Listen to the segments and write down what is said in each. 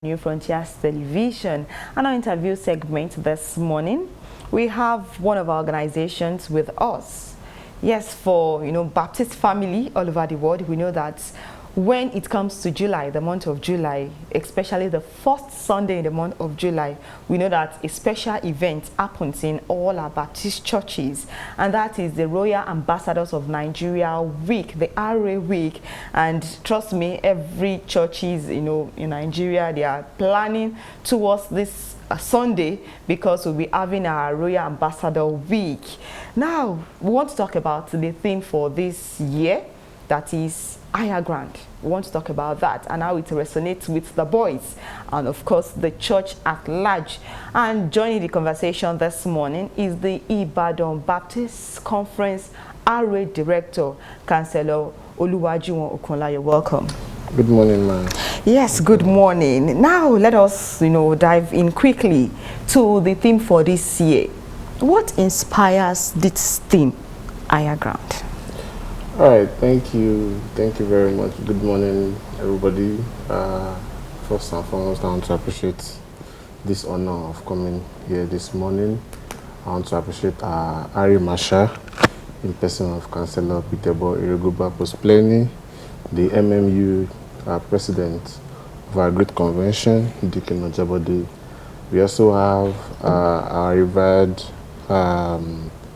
New Frontiers Television. And our interview segment this morning, we have one of our organizations with us. Yes, for Baptist family all over the world, we know that when it comes to July, the month of July, especially the first Sunday in the month of July, we know that a special event happens in all our Baptist churches, and that is the Royal Ambassadors of Nigeria Week, the RA Week. And trust me, every churches in Nigeria, they are planning towards this Sunday, because we'll be having our Royal Ambassador Week. Now, we want to talk about the theme for this year, that is higher ground. We want to talk about that and how it resonates with the boys and of course the church at large. And joining the conversation this morning is the Ibadan Baptist Conference RA Director, Councillor Oluwajuwon Okunlayo. Welcome. Good morning, ma'am. Yes, good morning. Now let us dive in quickly to the theme for this year. What inspires this theme, higher ground? All right, thank you very much. Good morning, everybody. First and foremost, I want to appreciate this honor of coming here this morning. I want to appreciate Ari Masha, in person of Councillor Peterbo Iriguba Pospleni, the MMU president of our great convention, Deacon Ojabode. We also have our revered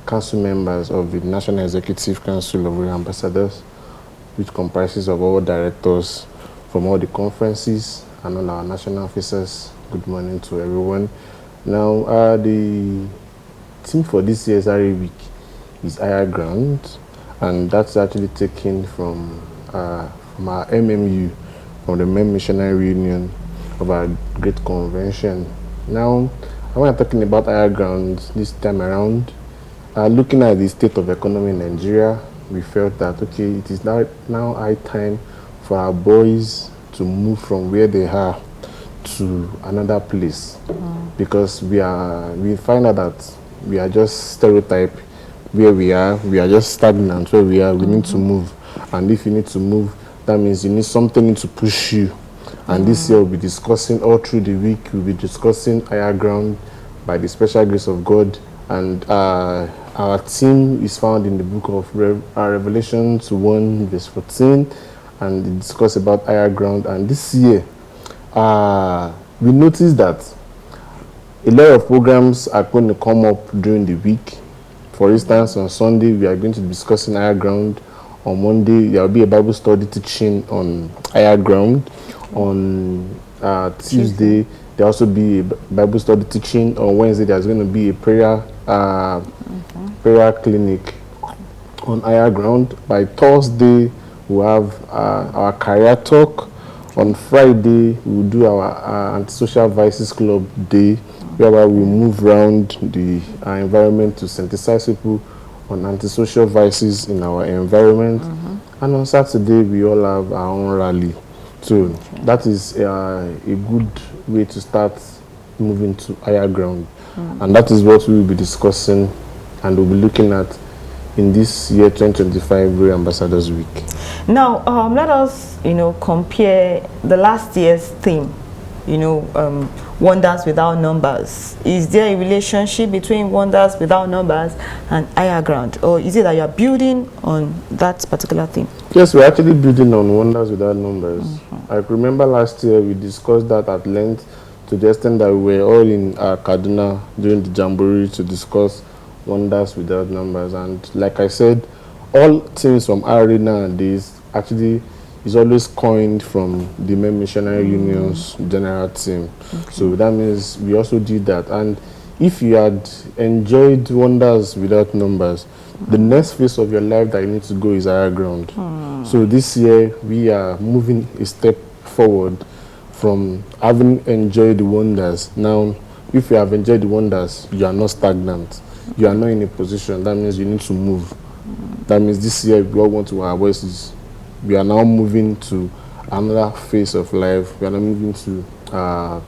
council members of the National Executive Council of Royal Ambassadors, which comprises of all directors from all the conferences and all our national officers. Good morning to everyone. Now, the theme for this year's RA Week is higher ground, and that's actually taken from our MMU, from the Men Missionary Union of our great convention. Now, when we're talking about higher ground this time around, looking at the state of economy in Nigeria, we felt that, okay, it is now high time for our boys to move from where they are to another place. Because we find out that we are just stereotyped where we are just stagnant where we are. We need to move. And if you need to move, that means you need something to push you. And this year we'll be discussing all through the week, we'll be discussing higher ground by the special grace of God. And our theme is found in the book of Revelation 1 verse 14, and it discusses about higher ground. And this year, we noticed that a lot of programs are going to come up during the week. For instance, on Sunday, we are going to be discussing higher ground. On Monday, there will be a Bible study teaching on higher ground. On Tuesday, there will also be a Bible study teaching. On Wednesday, there's going to be a prayer clinic on higher ground. By Thursday, we'll have our career talk. On Friday, we'll do our Antisocial Vices Club day, whereby we move around the environment to synthesize people on antisocial vices in our environment. And on Saturday, we all have our own rally. So that is a good way to start moving to higher ground. And that is what we will be discussing and we'll be looking at in this year 2025 Royal Ambassadors Week. Now, let us, compare the last year's theme, wonders without numbers. Is there a relationship between wonders without numbers and higher ground? Or is it that you're building on that particular theme? Yes, we're actually building on wonders without numbers. I remember last year we discussed that at length, to the extent that we were all in Kaduna during the Jamboree to discuss wonders without numbers. And like I said, all teams from RA nowadays actually is always coined from the Men Missionary Union's general team. So that means we also did that. And if you had enjoyed wonders without numbers, the next phase of your life that you need to go is higher ground. So this year we are moving a step forward from having enjoyed the wonders. Now, if you have enjoyed the wonders, you are not stagnant. You are not in a position. That means you need to move. That means this year we all want to our voices. We are now moving to another phase of life. We are now moving to a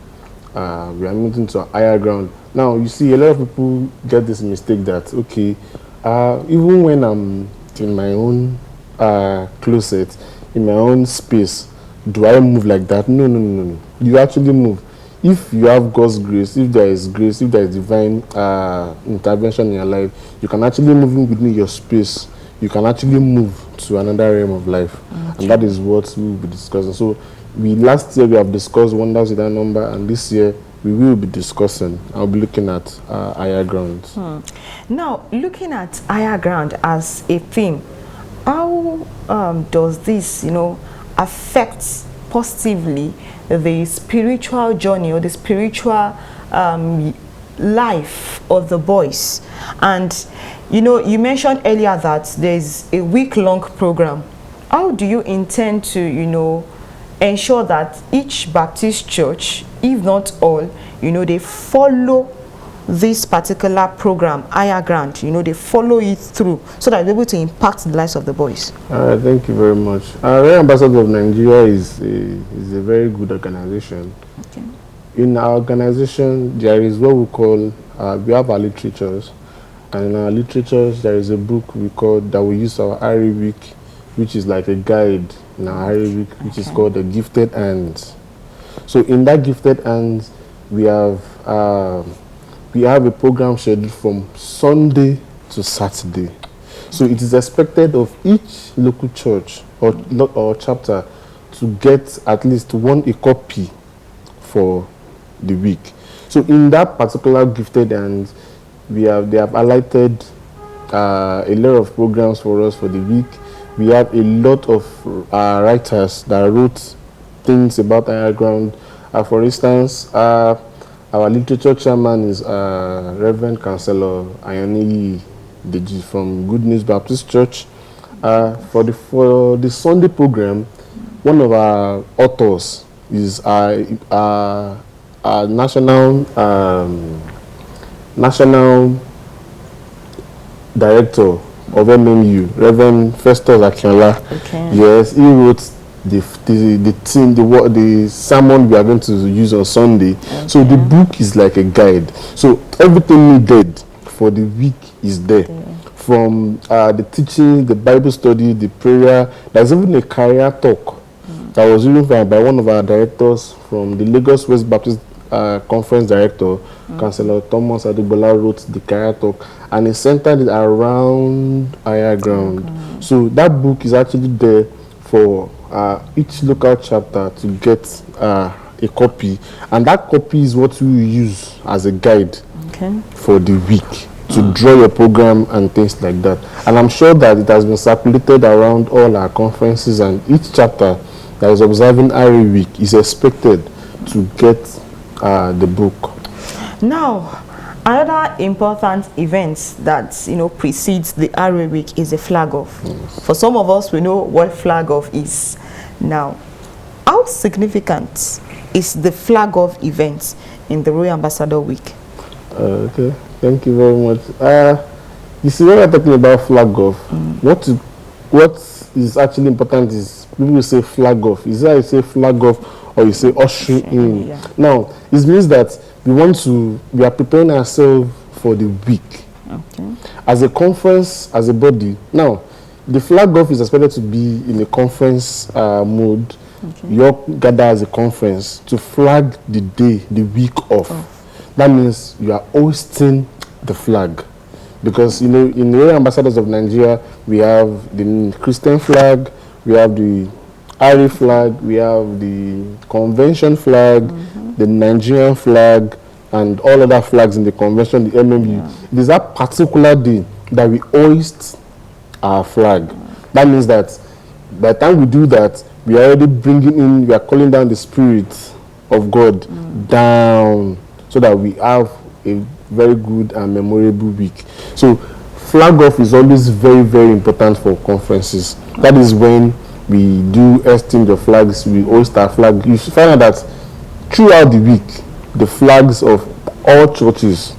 higher ground. Now, you see, a lot of people get this mistake that, okay, even when I'm in my own closet, in my own space, do I move like that? No, no, no, no. You actually move. If you have God's grace, if there is divine intervention in your life, you can actually move in within your space. You can actually move to another realm of life. And that is what we will be discussing. So last year we have discussed wonders without number, and this year we will be discussing, I'll be looking at higher ground. Now, looking at higher ground as a theme, how does this, affect positively the spiritual journey or the spiritual life of the boys? And you mentioned earlier that there's a week-long program. How do you intend to ensure that each Baptist church, if not all, they follow this particular program, higher ground, they follow it through so that they're able to impact the lives of the boys? Thank you very much. Royal Ambassadors of Nigeria is a very good organization. Okay. In our organization, there is what we call, we have our literatures, and in our literatures, there is a book that we use our Ari Week, which is like a guide in our Ari Week, which is called The Gifted Hands. So in that Gifted Hands, we have a program scheduled from Sunday to Saturday. So it is expected of each local church or chapter to get at least a copy for the week. So in that particular Gifted Hands, they have highlighted a lot of programs for us for the week. We have a lot of writers that wrote things about higher ground. For instance, our literature chairman is Reverend Councillor Ayani Deji from Good News Baptist Church. For the Sunday program, one of our authors is our national director of MMU, Reverend Festus Akinola. Okay. Yes, he wrote the sermon we are going to use on Sunday. Okay. So the book is like a guide. So everything needed for the week is there. Okay. From the teaching, the Bible study, the prayer. There's even a career talk that was written by one of our directors from the Lagos West Baptist Conference Director, Councillor Thomas Adegbola, wrote the career talk, and it centered it around higher ground. So that book is actually there for each local chapter to get a copy, and that copy is what we use as a guide for the week to draw your program and things like that. And I'm sure that it has been circulated around all our conferences, and each chapter that is observing Ari Week is expected to get the book. Now, another important event that precedes the Ari Week is the flag off. Yes. For some of us, we know what flag off is. Now, how significant is the flag off event in the Royal Ambassador Week? Okay, thank you very much. You see, when we're talking about flag off, what is actually important is people will say flag off. Is that you say flag off or you say ushering in? Yeah. Now, it means that we are preparing ourselves for the week. Okay. As a conference, as a body. Now, the flag off is expected to be in a conference mode. Okay. You all gather as a conference to flag the day, the week off. That means you are hosting the flag. Because, in the Royal Ambassadors of Nigeria, we have the Christian flag, we have the Ari flag, we have the convention flag, the Nigerian flag, and all other flags in the convention, the MMU. Yeah. It is that particular day that we hoist our flag. That means that by the time we do that, we are already we are calling down the Spirit of God down, so that we have a very good and memorable week. So flag off is always very, very important for conferences. That is when we do hoisting the flags, we hoist our flag. You should find out that throughout the week, the flags of all churches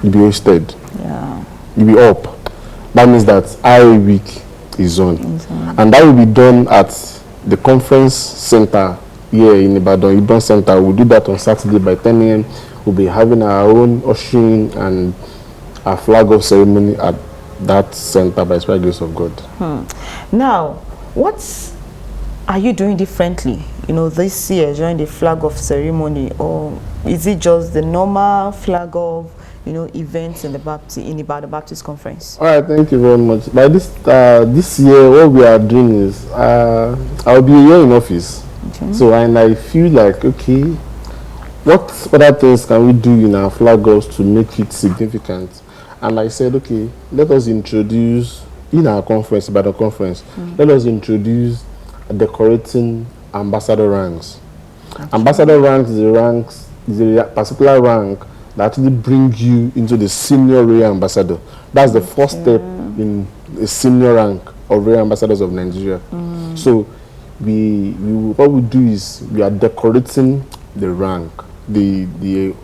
will be hoisted. Yeah. Will be up. That means that our week is on. And that will be done at the conference center here in Ibadan Center. We'll do that on Saturday by 10 a.m. We'll be having our own ushering and a flag off ceremony at that center by the grace of God. Now, what are you doing differently you know, this year during the flag off ceremony, or is it just the normal flag off, you know, events in the Baptist Conference? All right, thank you very much. By this year, what we are doing is I'll be a year in office. Okay. So and I feel like, okay, what other things can we do in our flag offs to make it significant? And I said, okay, let us introduce in our conference, by the conference, let us introduce decorating ambassador ranks. Okay. Ambassador ranks is a particular rank that actually brings you into the senior royal ambassador. That's the first step in a senior rank of royal ambassadors of Nigeria. So what we do is we are decorating the rank, the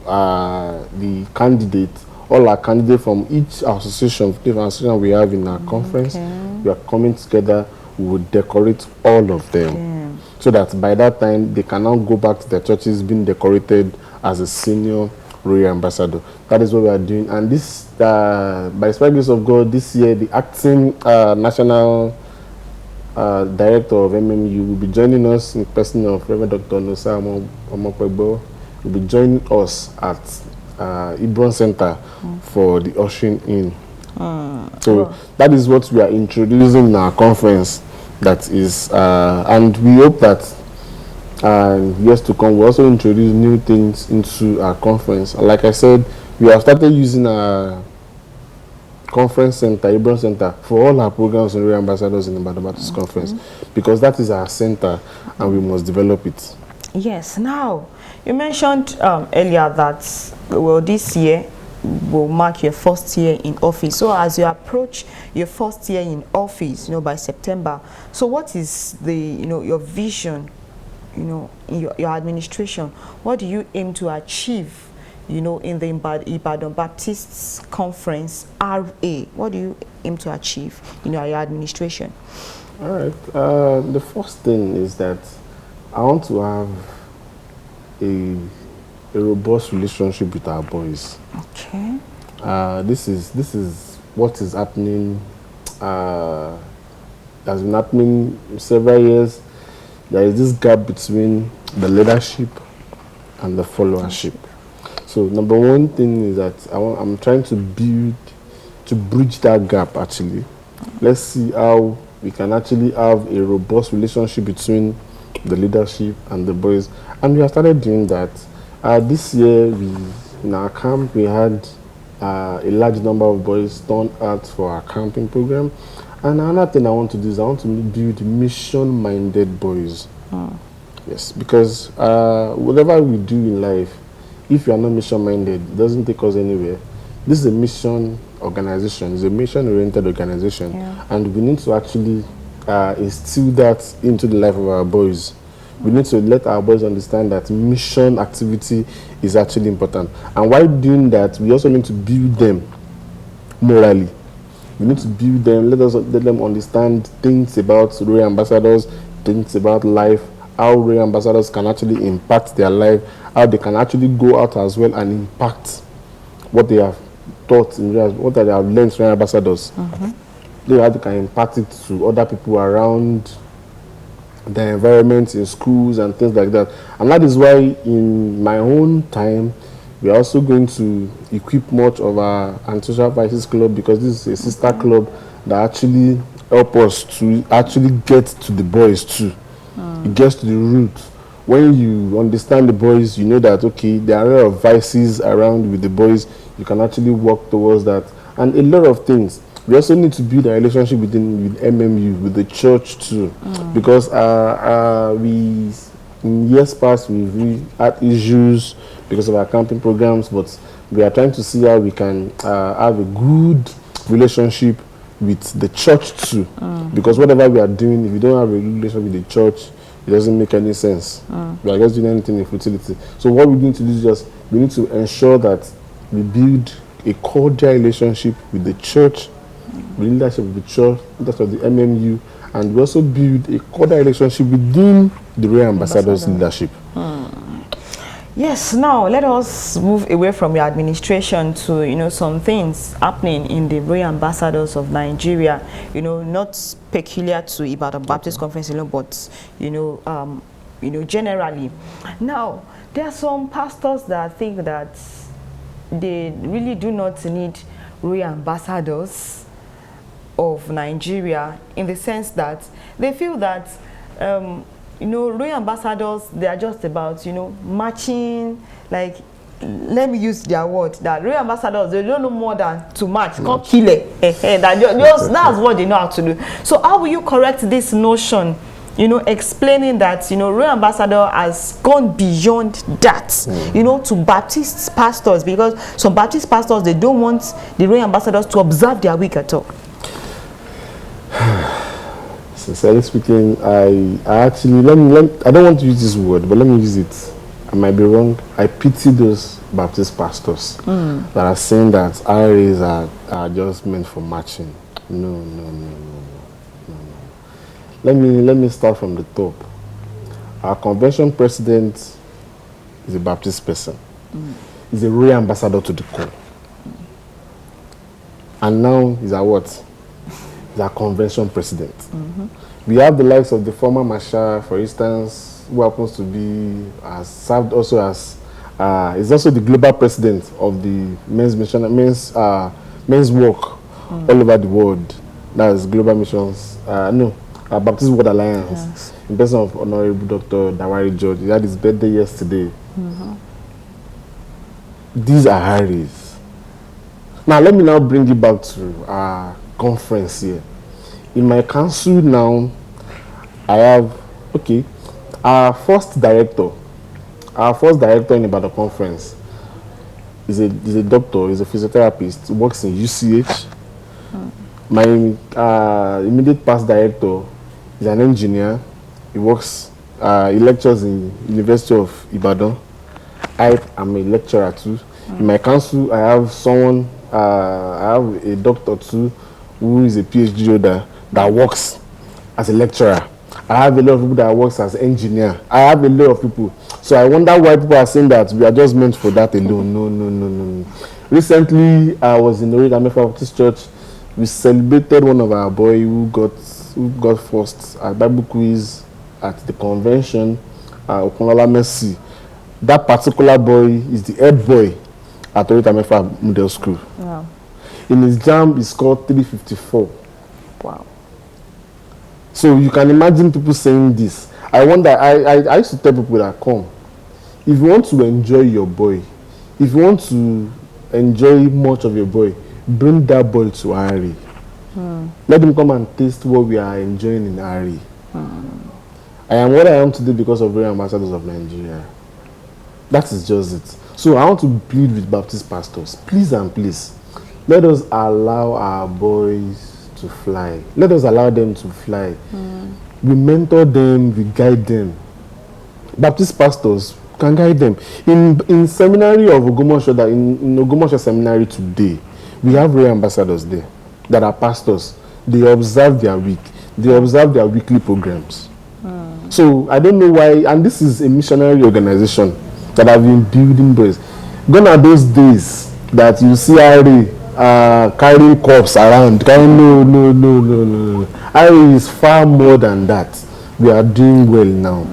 candidate, all our candidates from each association, different association we have in our conference. We are coming together. We will decorate all of them, so that by that time they can now go back to their churches being decorated as a senior royal ambassador. That is what we are doing. And this, by the grace of God, this year the acting national director of MMU will be joining us in person of Reverend Dr. Nosa Omokwegbo. Will be joining us at Ibron Center for the ushering in. So that is what we are introducing in our conference. That is, and we hope that years to come, we also introduce new things into our conference. Like I said, we have started using our conference center, Ibron Center, for all our programs and royal ambassadors in the Baptist Conference, because that is our center and we must develop it. Yes. Now, you mentioned earlier that, well, this year will mark your first year in office. So as you approach your first year in office, you know, by September, so what is the, you know, your vision, you know, in your administration? What do you aim to achieve, you know, in the Ibadan Baptist Conference, RA? What do you aim to achieve in your administration? All right. The first thing is that I want to have a robust relationship with our boys. Okay. This is what is happening. Has been happening several years. There is this gap between the leadership and the followership. So number one thing is that I'm trying to bridge that gap. Actually, let's see how we can actually have a robust relationship between the leadership and the boys, and we have started doing that. This year, in our camp, we had a large number of boys turn out for our camping program. And another thing I want to do is I want to build mission-minded boys. Yes, because whatever we do in life, if you are not mission-minded, it doesn't take us anywhere. This is a mission organization. It's a mission-oriented organization. And we need to actually instill that into the life of our boys. We need to let our boys understand that mission activity is actually important. And while doing that, we also need to build them morally. We need to build them, let them understand things about royal ambassadors, things about life, how royal ambassadors can actually impact their life, how they can actually go out as well and impact what they have taught, what they have learned from royal ambassadors. How they can impact it to other people around the environment, in schools and things like that. And that is why in my own time, we are also going to equip much of our Antisocial Vices Club, because this is a sister club that actually help us to actually get to the boys too. It gets to the root. When you understand the boys, you know that, okay, there are a lot of vices around with the boys. You can actually work towards that. And a lot of things. We also need to build a relationship with MMU, with the church too, because in years past we've had issues because of our camping programs, but we are trying to see how we can have a good relationship with the church too, because whatever we are doing, if we don't have a good relationship with the church, it doesn't make any sense. We are just doing anything in futility. So what we need to do is we need to ensure that we build a cordial relationship with the church, the leadership of the church, leadership of the MMU, and we also build a cordial relationship within the royal ambassadors' leadership. Yes, now let us move away from your administration to, you know, some things happening in the royal ambassadors of Nigeria, you know, not peculiar to Ibadan Baptist Conference alone, but, you know, generally. Now, there are some pastors that think that they really do not need royal ambassadors of Nigeria, in the sense that they feel that royal ambassadors, they are just about matching, like, let me use their word, that royal ambassadors, they don't know more than to match, can't kill it. That's what they know how to do. So how will you correct this notion, explaining that royal ambassador has gone beyond that, to Baptist pastors, because some Baptist pastors, they don't want the royal ambassadors to observe their week at all? Sincerely speaking, I actually, I don't want to use this word, but let me use it. I might be wrong. I pity those Baptist pastors that are saying that IRAs are just meant for matching. No. Let me start from the top. Our convention president is a Baptist person. He's a royal ambassador to the core. And now he's a what? He's a convention president. We have the likes of the former Marshal, for instance, who happens to be served also as is also the global president of the men's work all over the world. That is Global Missions. Baptist World Alliance. Yes. In person of Honorable Dr. Dawari George. He had his birthday yesterday. These are Harry's. Now let me now bring you back to our conference here. In my council now, I have our first director in about the conference is a doctor, is a physiotherapist, works in UCH. My immediate past director is an engineer. He lectures in University of Ibadan. I am a lecturer too. In my council, I have a doctor too, who is a PhD holder that works as a lecturer. I have a lot of people that works as engineer. I have a lot of people. So I wonder why people are saying that we are just meant for that alone. No. Recently, I was in the Amefa Baptist Church. We celebrated one of our boys who got first at Bible quiz at the convention, Okunlola Mercy. That particular boy is the head boy at Orita Amefa Middle School. Wow. In his JAMB, he scored 354. Wow. So you can imagine people saying this. I wonder, I used to tell people that, come, if you want to enjoy your boy, if you want to enjoy much of your boy, bring that boy to Ari. Let him come and taste what we are enjoying in Ari. I am what I am today because of Royal Ambassadors of Nigeria. That is just it. So I want to plead with Baptist pastors, please and please, let us allow our boys to fly. Let us allow them to fly. We mentor them, we guide them. Baptist pastors can guide them. In seminary of Ogomosho, in Ogomosho seminary today, we have royal ambassadors there that are pastors. They observe their week. They observe their weekly programs. So I don't know why, and this is a missionary organization that have been building boys. Gone are those days that you see Ari carrying cups around. No. Ari is far more than that. We are doing well now.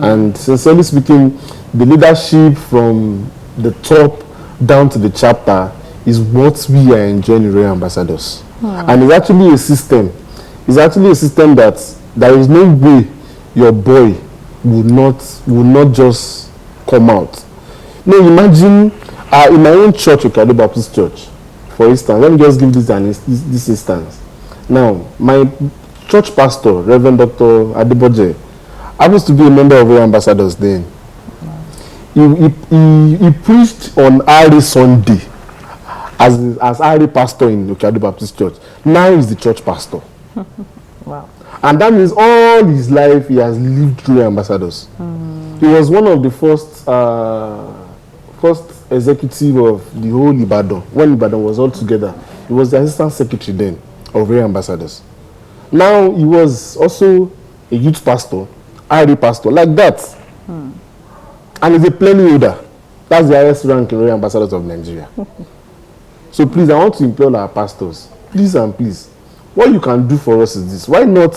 And sincerely speaking, the leadership from the top down to the chapter is what we are enjoying in Royal Ambassadors. And it's actually a system. It's actually a system that there is no way your boy will not just come out. No, imagine in my own church, Okado Baptist Church, for instance. Let me just give this instance. Now, my church pastor, Reverend Dr. Adeboje, happens to be a member of Royal Ambassadors then. He preached on Ari Sunday as Ari pastor in Okado Baptist Church. Now he's the church pastor. Wow. And that means all his life he has lived through Ambassadors. He was one of the first executive of the whole Ibadan. When Ibadan was all together, he was the assistant secretary then of Royal Ambassadors. Now he was also a youth pastor, RD pastor, like that. And he's a plenary holder. That's the highest rank in Royal Ambassadors of Nigeria. So please, I want to implore our pastors, please and please, what you can do for us is this. Why not,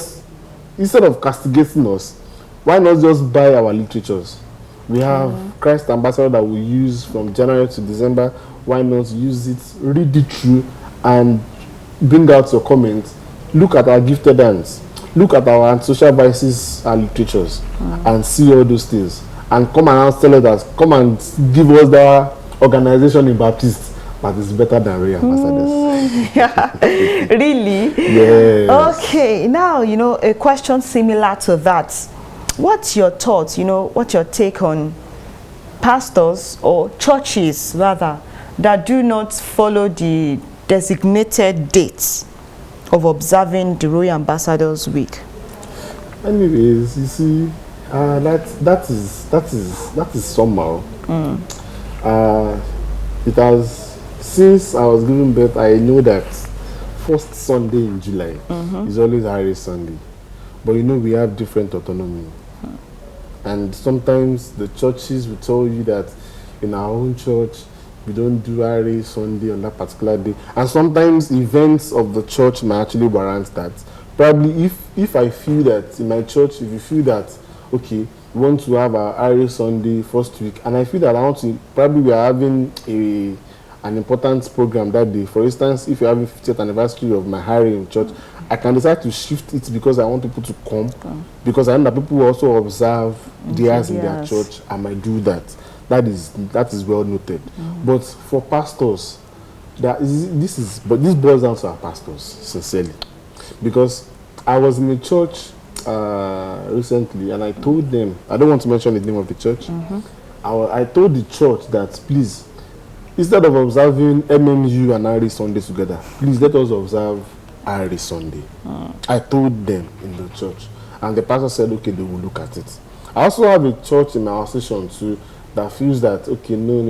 instead of castigating us, Why not just buy our literatures? We have Christ Ambassador that we use from January to December. Why not use it, read it through, and bring out your comments? Look at our gifted hands. Look at our social vices literatures and see all those things. And come and tell us that, come and give us that organization in Baptist that is better than Royal Ambassadors. Yeah. Really? Yes. Okay, now, a question similar to that. What's your thoughts, what's your take on pastors or churches, rather, that do not follow the designated dates of observing the Royal Ambassadors Week? Anyways, you see, that is somehow. It has, since I was giving birth, I know that first Sunday in July is always Irish Sunday, but we have different autonomy, and sometimes the churches will tell you that in our own church we don't do Irish Sunday on that particular day, and sometimes events of the church might actually warrant that. Probably if I feel that in my church, if you feel that, okay, we want to have our Irish Sunday first week, and I feel that I want to, probably we are having an important program that day. For instance, if you're having 50th anniversary of my hiring in church, I can decide to shift it because I want people to come, because I know that people will also observe theirs in their church. I might do that. That is well noted. But for pastors, this boils down to our pastors, sincerely, because I was in a church recently, and I told them, I don't want to mention the name of the church. I told the church that, please, instead of observing MMU and Irish Sunday together, please let us observe Irish Sunday. I told them in the church, and the pastor said, okay, they will look at it. I also have a church in our station too that feels that, okay, no.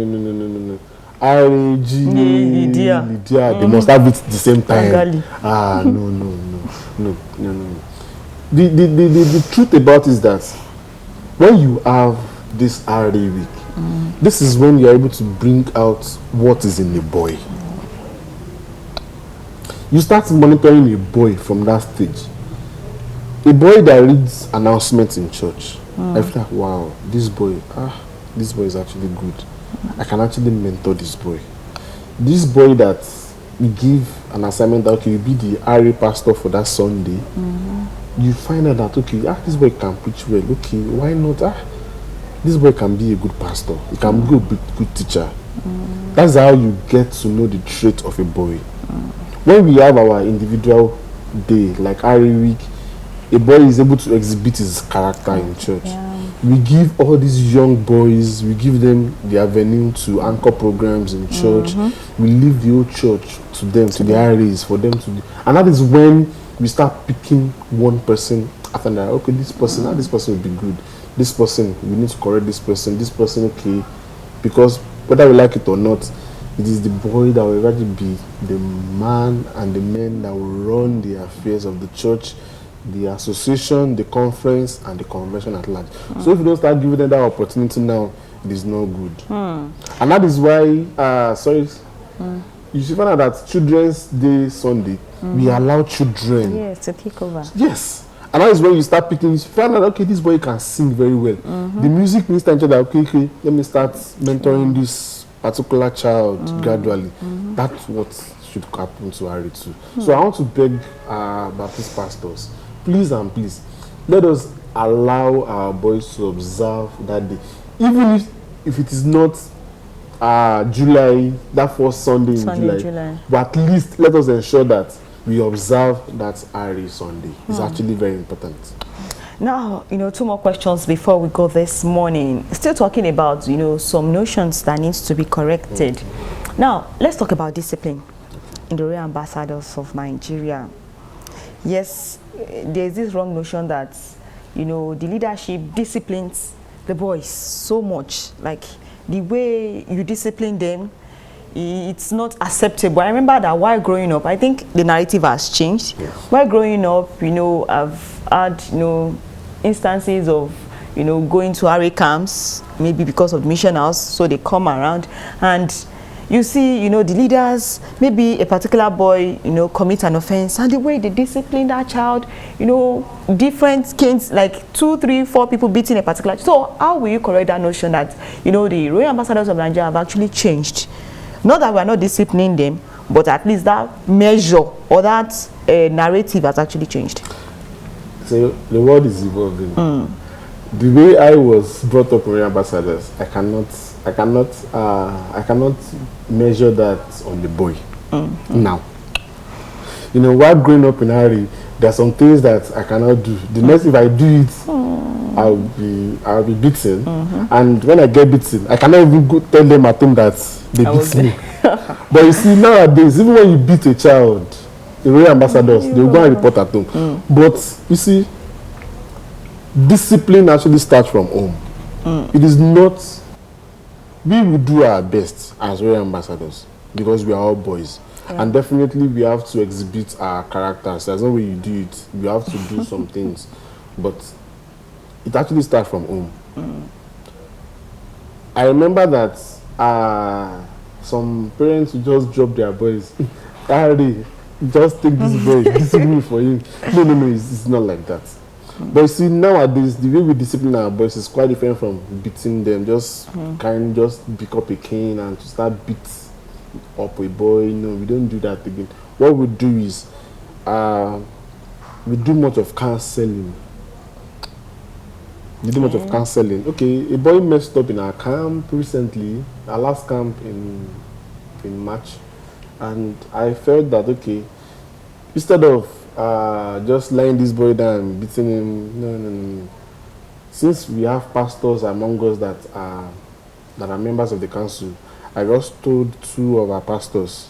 Lydia, they must have it at the same time. No. The truth about it is that when you have this RA week, this is when you are able to bring out what is in a boy. You start monitoring a boy from that stage. A boy that reads announcements in church. I feel like, wow, this boy is actually good. I can actually mentor this boy. This boy that we give an assignment that, okay, you be the RA pastor for that Sunday. You find out that, okay, this boy can preach well. Okay, why not? This boy can be a good pastor. He can be a good teacher. That's how you get to know the trait of a boy. When we have our individual day, like RA week, a boy is able to exhibit his character in church. We give all these young boys, we give them the avenue to anchor programs in church. We leave the old church to them, to the RAs, for them to do. And that is when we start picking one person after another. Okay, this person will be good. This person, we need to correct this person, okay. Because whether we like it or not, it is the boy that will rather be the man and the men that will run the affairs of the church, the association, the conference, and the convention at large. So if you don't start giving them that opportunity now, it is no good. And that is why, you should find out that Children's Day Sunday, we allow children. To take over. Yes. And that is when you start picking, you find out, okay, this boy can sing very well. The music minister in church, okay, let me start mentoring this particular child gradually. That's what should happen to Harry too. So I want to beg Baptist pastors, please and please, let us allow our boys to observe that day. Even if it is not July, that first Sunday in July, but at least let us ensure that we observe that Irish Sunday. It's actually very important. Now, two more questions before we go this morning. Still talking about, some notions that needs to be corrected. Now, let's talk about discipline in the Royal Ambassadors of Nigeria. Yes, there's this wrong notion that, the leadership disciplines the boys so much. Like, the way you discipline them, it's not acceptable. I remember that while growing up, I think the narrative has changed. Yes. While growing up, I've had, instances of, going to RA camps, maybe because of mission house, so they come around, and you see, you know, the leaders, maybe a particular boy, you know, commits an offense, and the way they discipline that child, you know, different kids, like 2, 3, 4 people beating a particular. So how will you correct that notion that, you know, the royal ambassadors of Nigeria have actually changed? Not that we are not disciplining them, but at least that measure or that narrative has actually changed. So the world is evolving. The way I was brought up in ambassadors, I cannot measure that on the boy. Now, you know, while growing up in Harry, there are some things that I cannot do. The next, if I do it, I'll be beaten. And when I get beaten, I cannot even go tell them at home that they beat me. But you see, nowadays, even when you beat a child, the royal ambassadors, they will go and report at home. But you see, discipline actually starts from home. It is not. We will do our best as royal ambassadors because we are all boys. And definitely we have to exhibit our characters. There's no way you do it. We have to do some things. But it actually starts from home. I remember that some parents will just drop their boys. Harry, just take this boy, discipline for him. No, it's not like that. But you see, nowadays, the way we discipline our boys is quite different from beating them. Just just pick up a cane and to start beat up a boy. No, we don't do that again. What we do is, we do much of counseling. Okay, a boy messed up in our camp recently, our last camp in March, and I felt that, okay, instead of just laying this boy down, beating him, no. Since we have pastors among us that are members of the council, I just told 2 of our pastors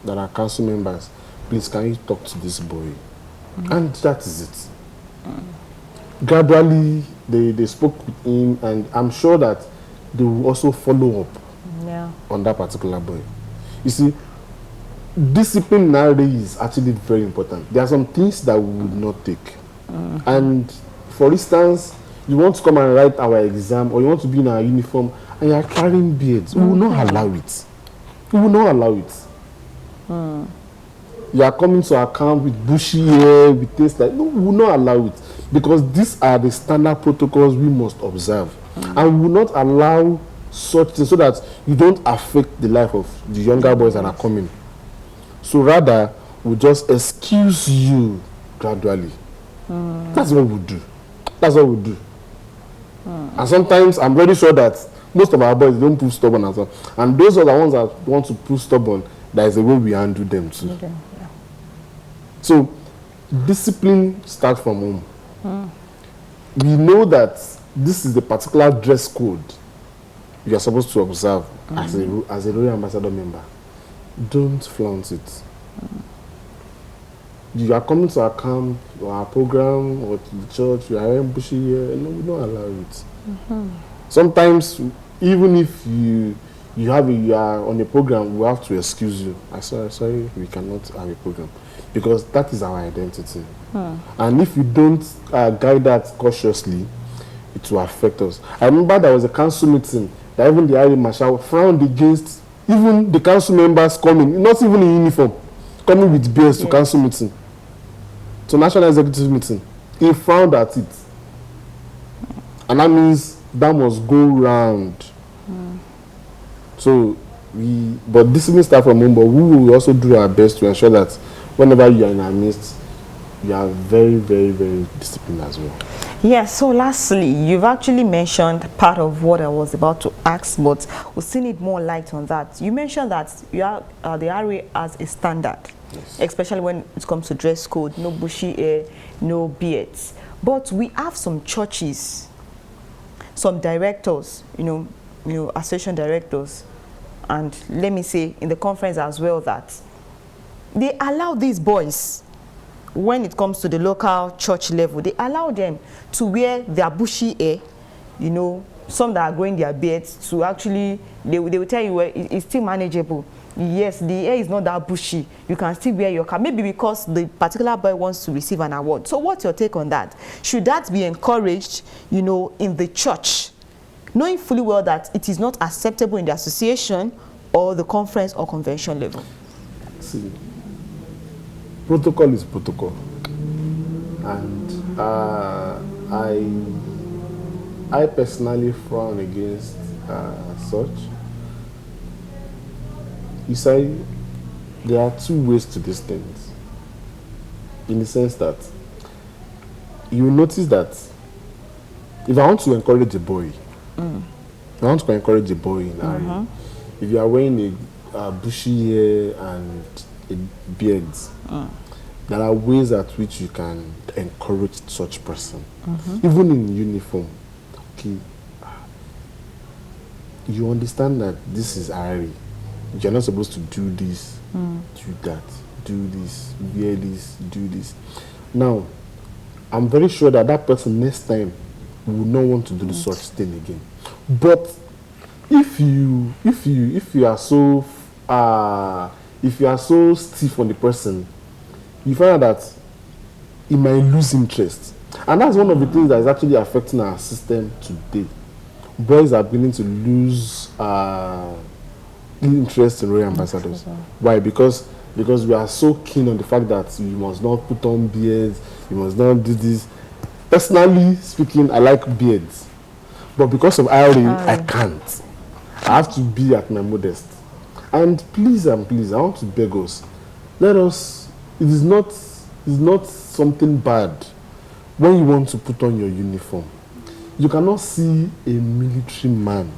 that are council members, please, can you talk to this boy? And that is it. Gradually, they spoke with him, and I'm sure that they will also follow up on that particular boy. You see, discipline nowadays is actually very important. There are some things that we would not take. And for instance, you want to come and write our exam, or you want to be in our uniform and you are carrying beards, we will not allow it. We will not allow it. You are coming to our camp with bushy hair, with things like, no, we will not allow it, because these are the standard protocols we must observe. And we will not allow such things so that you don't affect the life of the younger boys that are coming. So rather, we'll just excuse you gradually. That's what we do. That's what we do. And sometimes I'm very sure that most of our boys don't prove stubborn as well. And those are the ones that want to prove stubborn, that is the way we handle them too. Okay. Yeah. So discipline starts from home. We know that this is the particular dress code you are supposed to observe as a royal ambassador member. Don't flaunt it. You are coming to our camp or our program or to the church, you are wearing bushy hair, no, we don't allow it. Sometimes, even if you are on a program, we have to excuse you. Sorry, we cannot have a program, because that is our identity. And if you don't guide that cautiously, it will affect us. I remember there was a council meeting that even the Irish Marshal frowned against even the council members coming, not even in uniform, coming with beards to council meeting, to national executive meeting. He frowned at it. And that means that must go round. So but discipline starts from home, but we will also do our best to ensure that whenever you are in our midst, you are very, very, very disciplined as well. Yes, so lastly, you've actually mentioned part of what I was about to ask, but we'll still need more light on that. You mentioned that you are, the RA as a standard, especially when it comes to dress code, no bushy hair, no beards. But we have some churches, some directors, you know, association directors, and let me say in the conference as well, that they allow these boys, when it comes to the local church level, they allow them to wear their bushy hair, you know, some that are growing their beards, to actually, they will tell you, well, it's still manageable. Yes, the hair is not that bushy. You can still wear your cap, maybe because the particular boy wants to receive an award. So what's your take on that? Should that be encouraged, you know, in the church, knowing fully well that it is not acceptable in the association, or the conference or convention level? See, protocol is protocol, and I personally frown against such. You say there are two ways to these things, in the sense that you will notice that if I want to encourage a boy, I want to encourage a boy in Ari, if you are wearing a bushy hair and a beard, there are ways at which you can encourage such person, even in uniform. Okay, you understand that this is Ari. You're not supposed to do this, do that, do this, wear this, do this. Now, I'm very sure that that person next time will not want to do such thing again. But if you are so stiff on the person, you find out that he might lose interest, and that's one of the things that is actually affecting our system today. Boys are beginning to lose interest in royal ambassadors. Why? Because we are so keen on the fact that you must not put on beards, you must not do this. Personally speaking, I like beards, but because of IRA, I can't. I have to be at my modest. And please, I want to beg us, let us. It is not something bad when you want to put on your uniform. You cannot see a military man.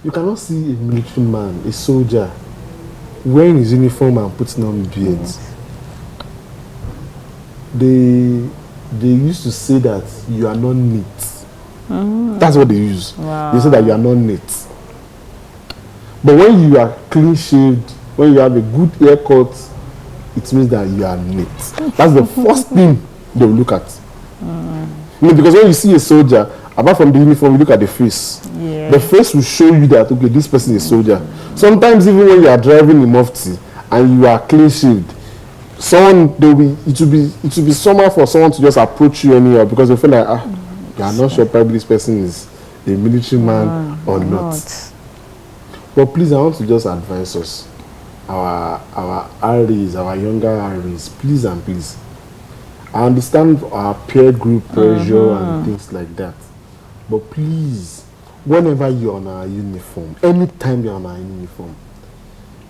You cannot see a military man, a soldier, wearing his uniform and putting on beards. They used to say that you are not neat. That's what they use. Wow. They say that you are not neat. But when you are clean shaved, when you have a good haircut, it means that you are neat. That's the first thing they will look at. Because when you see a soldier, apart from the uniform, you look at the face. Yeah. The face will show you that, okay, this person is a soldier. Sometimes even when you are driving a mufti and you are clean shaved, it will be somehow for someone to just approach you anyhow, because they feel like, you are not sure probably this person is a military man or not. But please, I want to just advise us, our RAs, our younger RAs, please and please. I understand our peer group pressure and things like that. But please, whenever you're on our uniform, anytime you're on our uniform,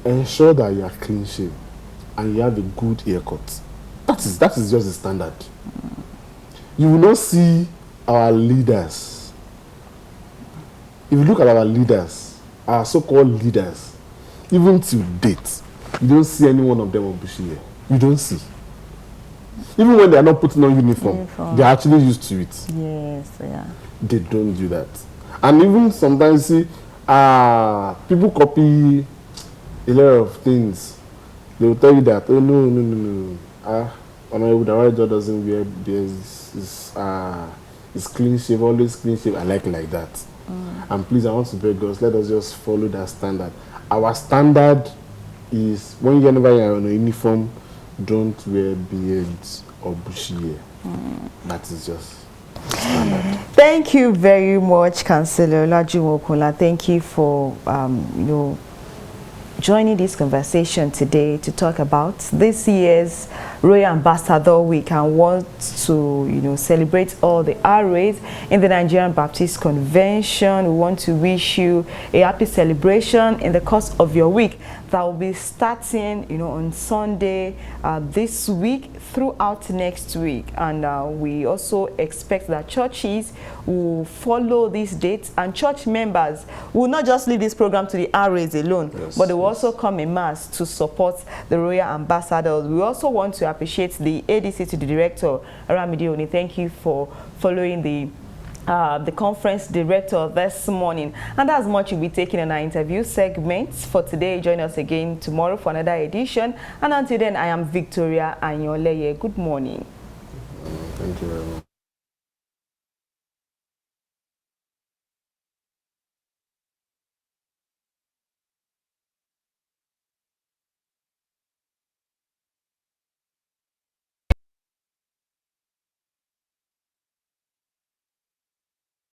ensure that you are clean shaved and you have a good haircut. That is just the standard. You will not see our leaders. If you look at our leaders, our so-called leaders, even till date, you don't see any one of them on bushy hair. You don't see. Even when they are not putting on uniform, they are actually used to it. Yes, yeah. They don't do that. And even sometimes, see, people copy a lot of things. They will tell you that, oh, no. Honorable Dawari doesn't wear beards. It's clean shave, always clean shave. I like that. And please, I want to beg us, let us just follow that standard. Our standard is, whenever you are on a uniform, don't wear beards or bushy hair. That is just standard. Thank you very much, Councillor Olajuwon Okunla. Thank you for joining this conversation today to talk about this year's Royal Ambassador Week, and want to celebrate all the RAs in the Nigerian Baptist Convention. We want to wish you a happy celebration in the course of your week that will be starting on Sunday this week throughout next week. And we also expect that churches will follow these dates, and church members will not just leave this program to the RAs alone, but they will also come in mass to support the Royal Ambassadors. We also want to appreciate the ADC to the director, Aramide Oni. Thank you for following the conference director this morning. And that's much we'll be taking in our interview segments for today. Join us again tomorrow for another edition. And until then, I am Victoria Anyoleye. Good morning. Thank you very much.